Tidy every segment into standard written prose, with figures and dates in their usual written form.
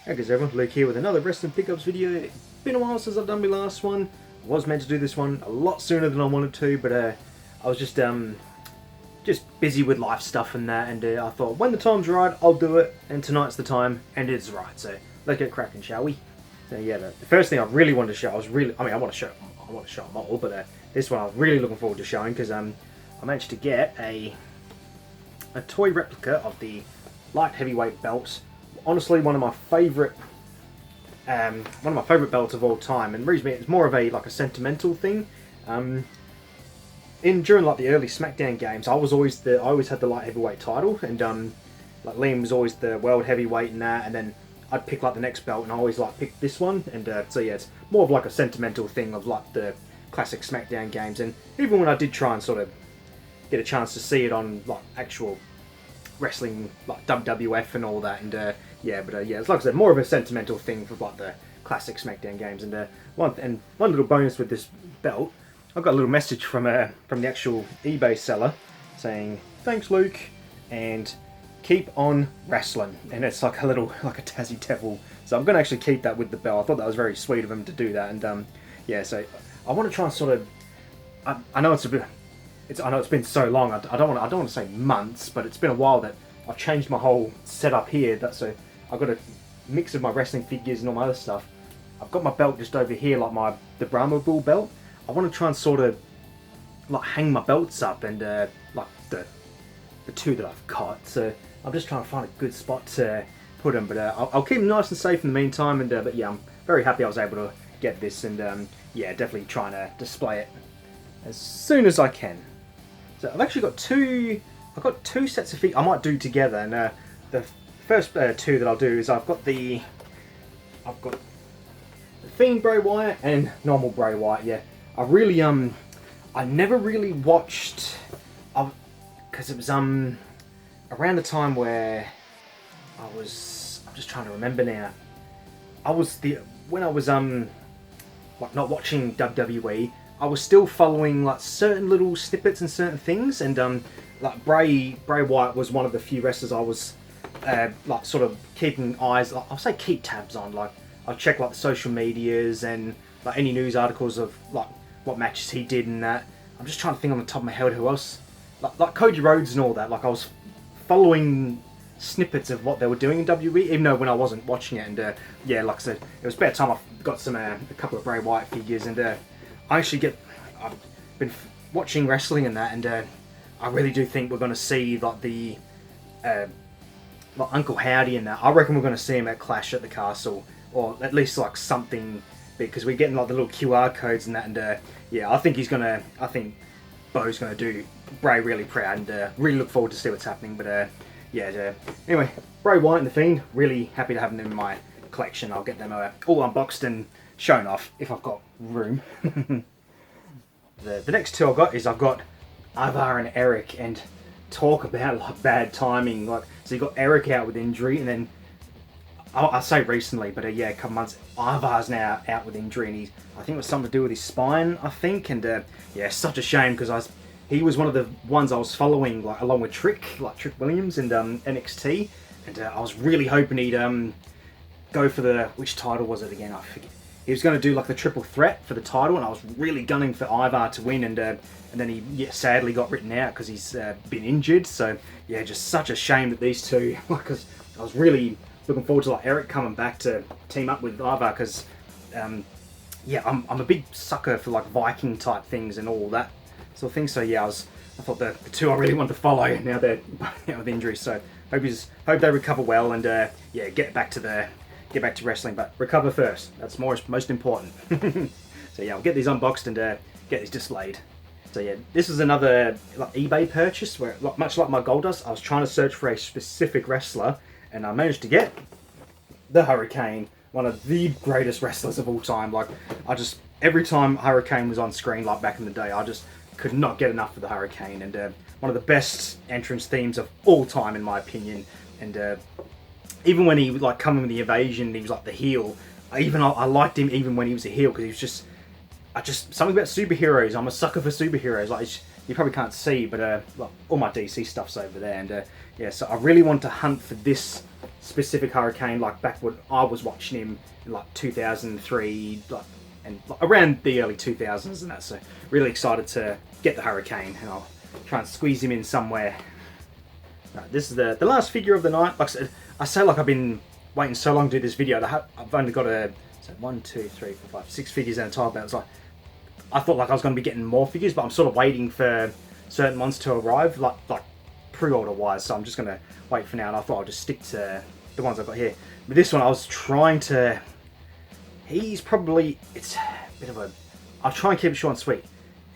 Hey guys everyone, Luke here with another Wrestling Pickups video. It's been a while since I've done my last one. I was meant to do this one a lot sooner than I wanted to, but I was just busy with life stuff and that, and I thought when the time's right, I'll do it, and tonight's the time, and it's right, so let's get cracking, shall we? So yeah, the first thing I really wanted to show, I want to show them all, but this one I was really looking forward to showing, because I managed to get a toy replica of the light heavyweight belts. Honestly, one of my favourite belts of all time, and the reason it's more of a sentimental thing. During the early SmackDown games, I always had the light heavyweight title, and Liam was always the world heavyweight and that, and then I'd pick the next belt, and I always pick this one, and so yeah, it's more of a sentimental thing of the classic SmackDown games, and even when I did try and sort of get a chance to see it on actual wrestling, WWF and all that, and yeah, it's like I said, more of a sentimental thing for the classic SmackDown games. And one little bonus with this belt, I got a little message from the actual eBay seller saying thanks Luke and keep on wrestling, and it's a Tassie Devil. So I'm gonna actually keep that with the belt. I thought that was very sweet of him to do that, and yeah, so I want to try and sort of, I know it's been so long. I don't want to say months, but it's been a while that I've changed my whole setup here. So I've got a mix of my wrestling figures and all my other stuff. I've got my belt just over here, the Brahma Bull belt. I want to try and sort of hang my belts up, and the two that I've got. So I'm just trying to find a good spot to put them. But I'll keep them nice and safe in the meantime. And but yeah, I'm very happy I was able to get this, and yeah, definitely trying to display it as soon as I can. So I've actually got two sets of feet I might do together, and the first two that I'll do is I've got the Fiend Bray Wyatt and normal Bray Wyatt. Yeah, I never really watched, because it was around the time where I'm just trying to remember now. When I was not watching WWE, I was still following certain little snippets and certain things, and Bray Wyatt was one of the few wrestlers I was sort of keeping eyes. I'll say keep tabs on. I'll check the social medias and any news articles of what matches he did and that. I'm just trying to think on the top of my head who else, like Cody Rhodes and all that. I was following snippets of what they were doing in WWE, even though when I wasn't watching it. And yeah, like I said, it was about time I got a couple of Bray Wyatt figures, and I've been watching wrestling and that, and I really do think we're going to see the Uncle Howdy and that. I reckon we're going to see him at Clash at the Castle, or at least something, because we're getting the little QR codes and that, and yeah, I think Bo's going to do Bray really proud, and really look forward to see what's happening. But yeah, anyway, Bray Wyatt and the Fiend, really happy to have them in my collection. I'll get them all unboxed and shown off if I've got room. The next two I've got Ivar and Eric, and talk about bad timing. So you got Eric out with injury, and then I say recently, but yeah, a couple months, Ivar's now out with injury, and I think it was something to do with his spine, I think, and yeah, such a shame, because he was one of the ones I was following along with Trick Williams and NXT, and I was really hoping he'd go for which title was it again? I forget. He was going to do the triple threat for the title, and I was really gunning for Ivar to win, and then he sadly got written out because he's been injured. So yeah, just such a shame that these two, because I was really looking forward to Eric coming back to team up with Ivar, because yeah, I'm a big sucker for Viking type things and all that sort of thing. So yeah, I thought the two I really wanted to follow, now they're out with injuries. So hope they recover well, and yeah, get back to wrestling, but recover first. That's most important. So yeah, I'll get these unboxed and get these displayed. So yeah, this is another eBay purchase where, much like my Goldust, I was trying to search for a specific wrestler, and I managed to get the Hurricane, one of the greatest wrestlers of all time. Every time Hurricane was on screen, back in the day, I just could not get enough of the Hurricane, and one of the best entrance themes of all time, in my opinion. And even when he coming with the invasion, he was the heel. I liked him even when he was a heel, because he was just something about superheroes. I'm a sucker for superheroes. you probably can't see, but well, all my DC stuff's over there, and yeah, so I really want to hunt for this specific Hurricane, like back when I was watching him in like 2003, like, and like, around the early 2000s and that. So really excited to get the Hurricane, and I'll try and squeeze him in somewhere. Right, this is the last figure of the night. Like I say, like I've been waiting so long to do this video. I've only got so 1, 2, 3, 4, 5, 6 figures in a time. But it's like I thought like I was going to be getting more figures, but I'm sort of waiting for certain ones to arrive, like pre-order wise. So I'm just going to wait for now, and I thought I'll just stick to the ones I've got here. But this one I was trying to. It's a bit of a. I'll try and keep it short and sweet.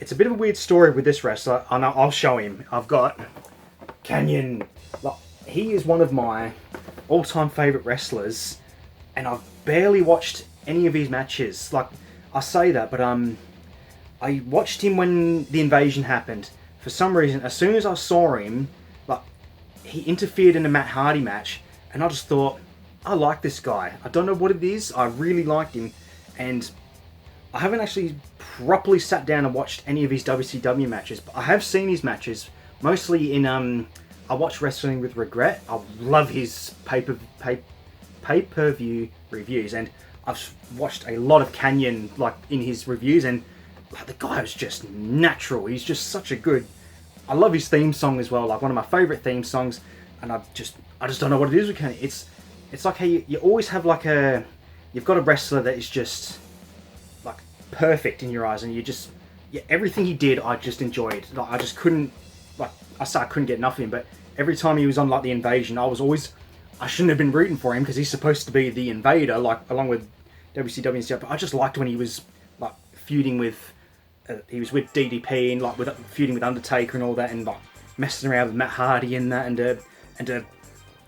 It's a bit of a weird story with this wrestler, and I'll show him. I've got Kanyon. Like, he is one of my all-time favourite wrestlers, and I've barely watched any of his matches. Like, I say that, but I watched him when the invasion happened. For some reason, as soon as I saw him, like, he interfered in a Matt Hardy match, and I just thought, I like this guy. I don't know what it is. I really liked him, and I haven't actually properly sat down and watched any of his WCW matches, but I have seen his matches, mostly in, I watch Wrestling with Regret. I love his pay-per-view reviews, and I've watched a lot of Kanyon, like, in his reviews, and like, the guy was just natural. He's just such a good... I love his theme song as well, like one of my favourite theme songs, and I just don't know what it is with Kanyon. It's like how you always have like you've got a wrestler that is just like perfect in your eyes, and everything he did I just enjoyed. Like I just couldn't, like I couldn't get enough of him, but every time he was on like the Invasion, I shouldn't have been rooting for him because he's supposed to be the Invader, like along with WCW and stuff, but I just liked when he was like feuding with he was with DDP and like feuding with Undertaker and all that, and like messing around with Matt Hardy and that, and if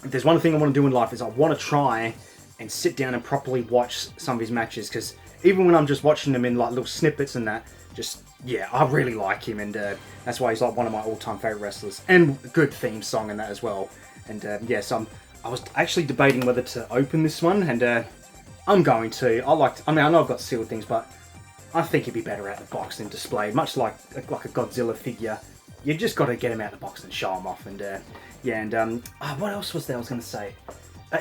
there's one thing I want to do in life is I want to try and sit down and properly watch some of his matches, because even when I'm just watching them in like little snippets and that, just yeah, I really like him, and that's why he's like one of my all-time favorite wrestlers, and a good theme song and that as well. And yeah, so I was actually debating whether to open this one, and I'm going to. I know I've got sealed things, but I think it'd be better out of the box than displayed, much like a Godzilla figure. You just got to get him out of the box and show him off, and yeah, and what else was there I was going to say?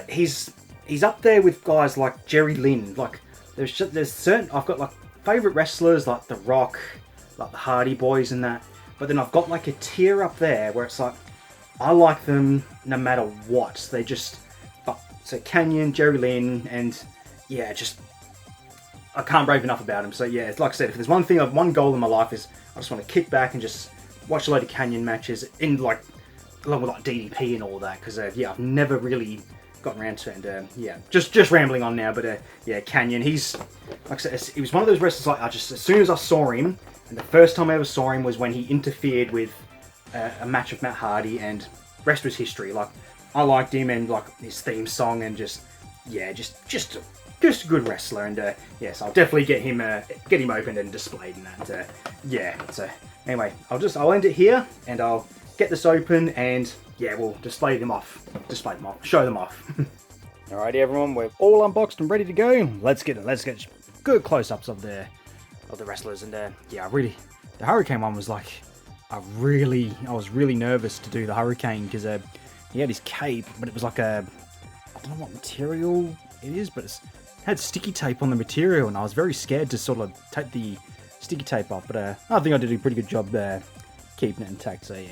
He's up there with guys like Jerry Lynn. Like there's certain I've got like favorite wrestlers like The Rock, like the Hardy Boys and that. But then I've got like a tier up there where it's like I like them no matter what. They just so Kanyon, Jerry Lynn, and yeah, just I can't rave enough about him. So yeah, it's like I said, if there's one goal in my life is I just want to kick back and just watch a load of Kanyon matches in like along with like DDP and all that, because yeah, I've never really gotten around to it, and yeah, just rambling on now, but yeah, Kanyon, he's like I said, he was one of those wrestlers like as soon as I saw him, and the first time I ever saw him was when he interfered with a match of Matt Hardy, and rest was history. Like I liked him, and like his theme song, and just a good wrestler, and yes, I'll definitely get him opened and displayed and that. Yeah, so anyway, I'll end it here, and I'll get this open, and yeah, we'll show them off. Alrighty, everyone, we're all unboxed and ready to go. Let's get good close-ups of the wrestlers, and yeah, the Hurricane one was like, I was really nervous to do the Hurricane because he had his cape, but it was like I don't know what material it is, but it had sticky tape on the material, and I was very scared to sort of take the sticky tape off, but I think I did a pretty good job there keeping it intact. So yeah,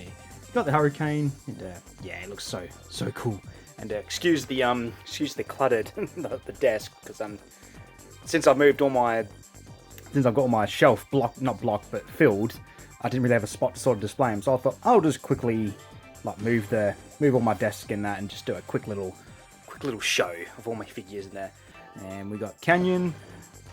got the Hurricane, and yeah, it looks so cool. And excuse the cluttered the desk, because since I've got all my shelf not blocked but filled, I didn't really have a spot to sort of display them. So I thought I'll just quickly like move all my desk in that and just do a quick little show of all my figures in there. And we got Kanyon.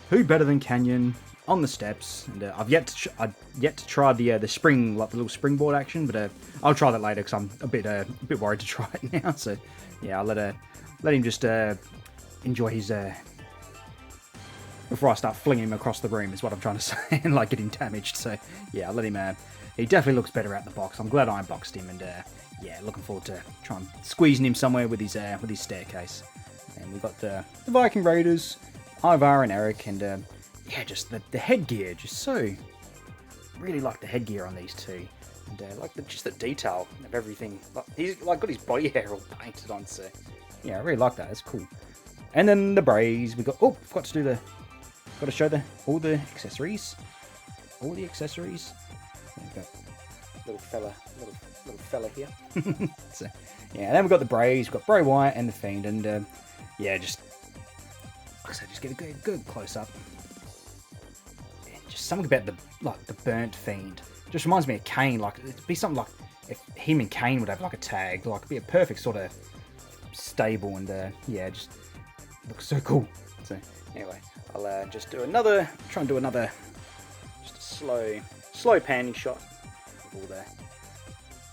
Who better than Kanyon on the steps? And I've yet to try the spring, like the little springboard action, but I'll try that later because I'm a bit worried to try it now. So yeah, I'll let him just enjoy his before I start flinging him across the room is what I'm trying to say, and like getting damaged. So yeah, I'll let him. He definitely looks better out the box. I'm glad I unboxed him, and yeah, looking forward to trying squeezing him somewhere with his staircase. And we've got the Viking Raiders, Ivar and Eric, and yeah, just the headgear, just so really like the headgear on these two. And like just the detail of everything. Like, he's like got his body hair all painted on, so yeah, I really like that. It's cool. And then the Braves, we got. Oh, forgot to do the. Got to show all the accessories. All the accessories. There we go. Little fella here. So yeah, and then we've got the Braves. We've got Bray Wyatt and the Fiend, and yeah, just like I said, just get a good close up. And just something about the burnt Fiend. Just reminds me of Kane. Like it'd be something like if him and Kane would have like a tag. Like it'd be a perfect sort of stable, and yeah, just looks so cool. So anyway, I'll just do another. Try and do another. Just a slow panning shot of all the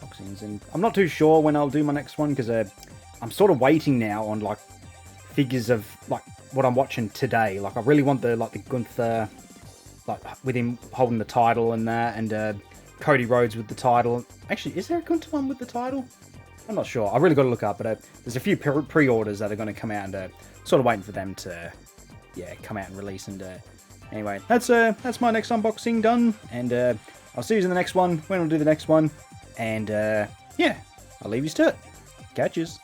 boxings, and I'm not too sure when I'll do my next one because I'm sort of waiting now on like figures of like what I'm watching today. Like I really want the Gunther, like with him holding the title and that, and Cody Rhodes with the title. Actually, is there a Gunther one with the title? I'm not sure. I really got to look up, but there's a few pre-orders that are going to come out, and sort of waiting for them to come out and release. And anyway, that's my next unboxing done, and I'll see you in the next one when we'll do the next one. And yeah, I'll leave you to it. Catches.